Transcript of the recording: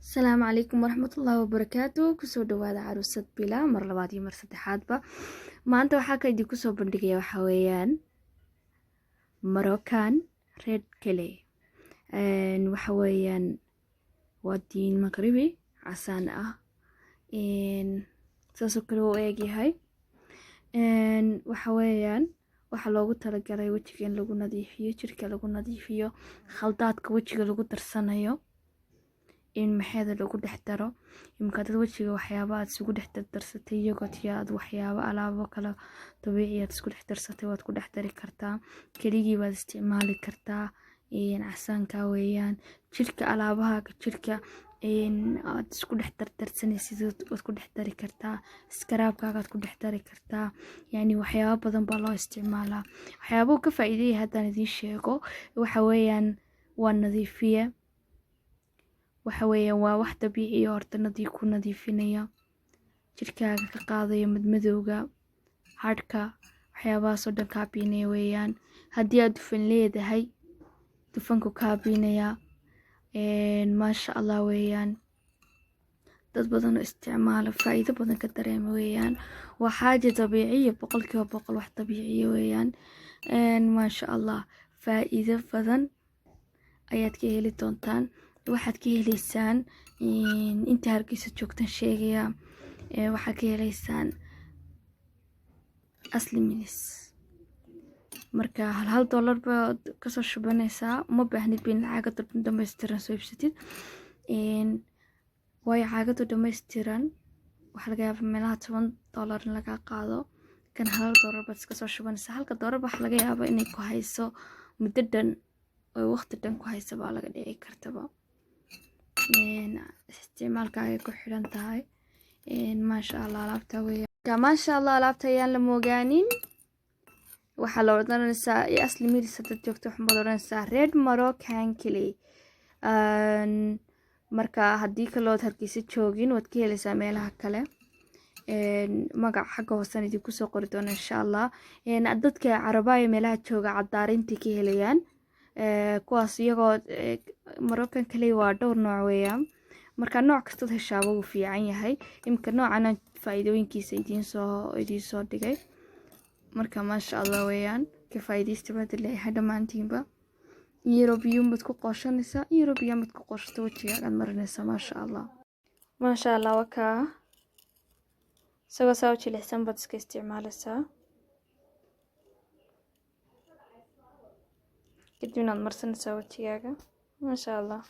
السلام عليكم ورحمة الله وبركاته. كسو دوادا عروسة بلا مر لبادي مر سدحادبا maanta waxaa ka idinku soo bandhigaya waxa weeyaan Moroccan red clay waxa weeyaan waa diin maghribi casaan ah saasoo kale u eeg yahay waxa weeyaan waxa loogu talagalay wajiga in lagu nadiifiyo jirka lagu nadiifiyo khaldaadka wajiga lagu darsanayo in maxayda lagu dhex daro imka dad wajiga waxyaabo aad isugu dhex darsatay yogurt iyo aad waxyaabo alaabo kala dabiici aad isku dhex darsatay waad ku dhex dari kartaa keligii baad isticmaali kartaa casaanka weeyaan jirka alaabaha jirka aad isku dhex darsanaysid waad ku dhex dari kartaa iskaraabkaaga aad ku dhex dari kartaa yani waxyaabo badan baa loo isticmaalaa waxyaabo ka faa'iideeyay haddaan idiin sheego waxa weeyaan waa nadiifiye waxa weeyaan waa wax dabiici ah horta ku nadiifinaya jirkaaga ka qaadayo madmadowga hadhka waxyaabahaas oo dhan ka biinaya weeyaan haddii aad dufan leedahay dufanku ka biinaya maasha Allah weeyaan dad badan oo isticmaala faa'iido badan ka dareema weeyaan waa xaaje dabiici boqolkiiba boqol wax dabiici weeyaan maasha Allah faa'iido badan ayaad ka heli doontaan waxaad ka helaysaan inta Hargeysa joogtaan sheegaya waxaad ka helaysaan asli minis marka hal dollar baad ka soo shubanaysaa uma baahnid in lacagta dhammaystiran soo iibsatid way lacagta dhammaystiran waxa laga yaabaa meelaha $10 in laga qaado kan hal dollar baad ka soo shubanaysaa halka dollar waxa laga yaabaa inay ku hayso muddo dhan oo waqti dhan ku hayso baa laga dhici kartaba isticmaalkaaga ku xiran tahay maasha Allah alaabta weeyaan maasha Allah alaabta ayaan la moogaanin waxa la oranaysaa asli miris dad joogto waxaan oranaysaa red Moroccan clay marka haddii kale oo Hargeysa joogin waad ka helaysaa meelaha kale magac xagga hoosan idinku soo qori doona insha Allah dadka Carabaa meelaha jooga cadaarintii ka helayaan kuwaas iyagoo Moroccan clay waa dhowr nooc weeyaan marka nooc kasta heshaabo uu fiican yahay imka noocan faa'iidooyinkiisa idiin soo dhigay marka maasha Allah weeyaan ka faa'iideysta baad leeyahay dhamaantiinba European bad ku qooshanaysaa European bad ku qooshato wajigaaga marinaysaa maasha Allah waka soo jilicsan bad iska isticmaalaysaa kadibna marsanaysaa wajigaaga maasha Allah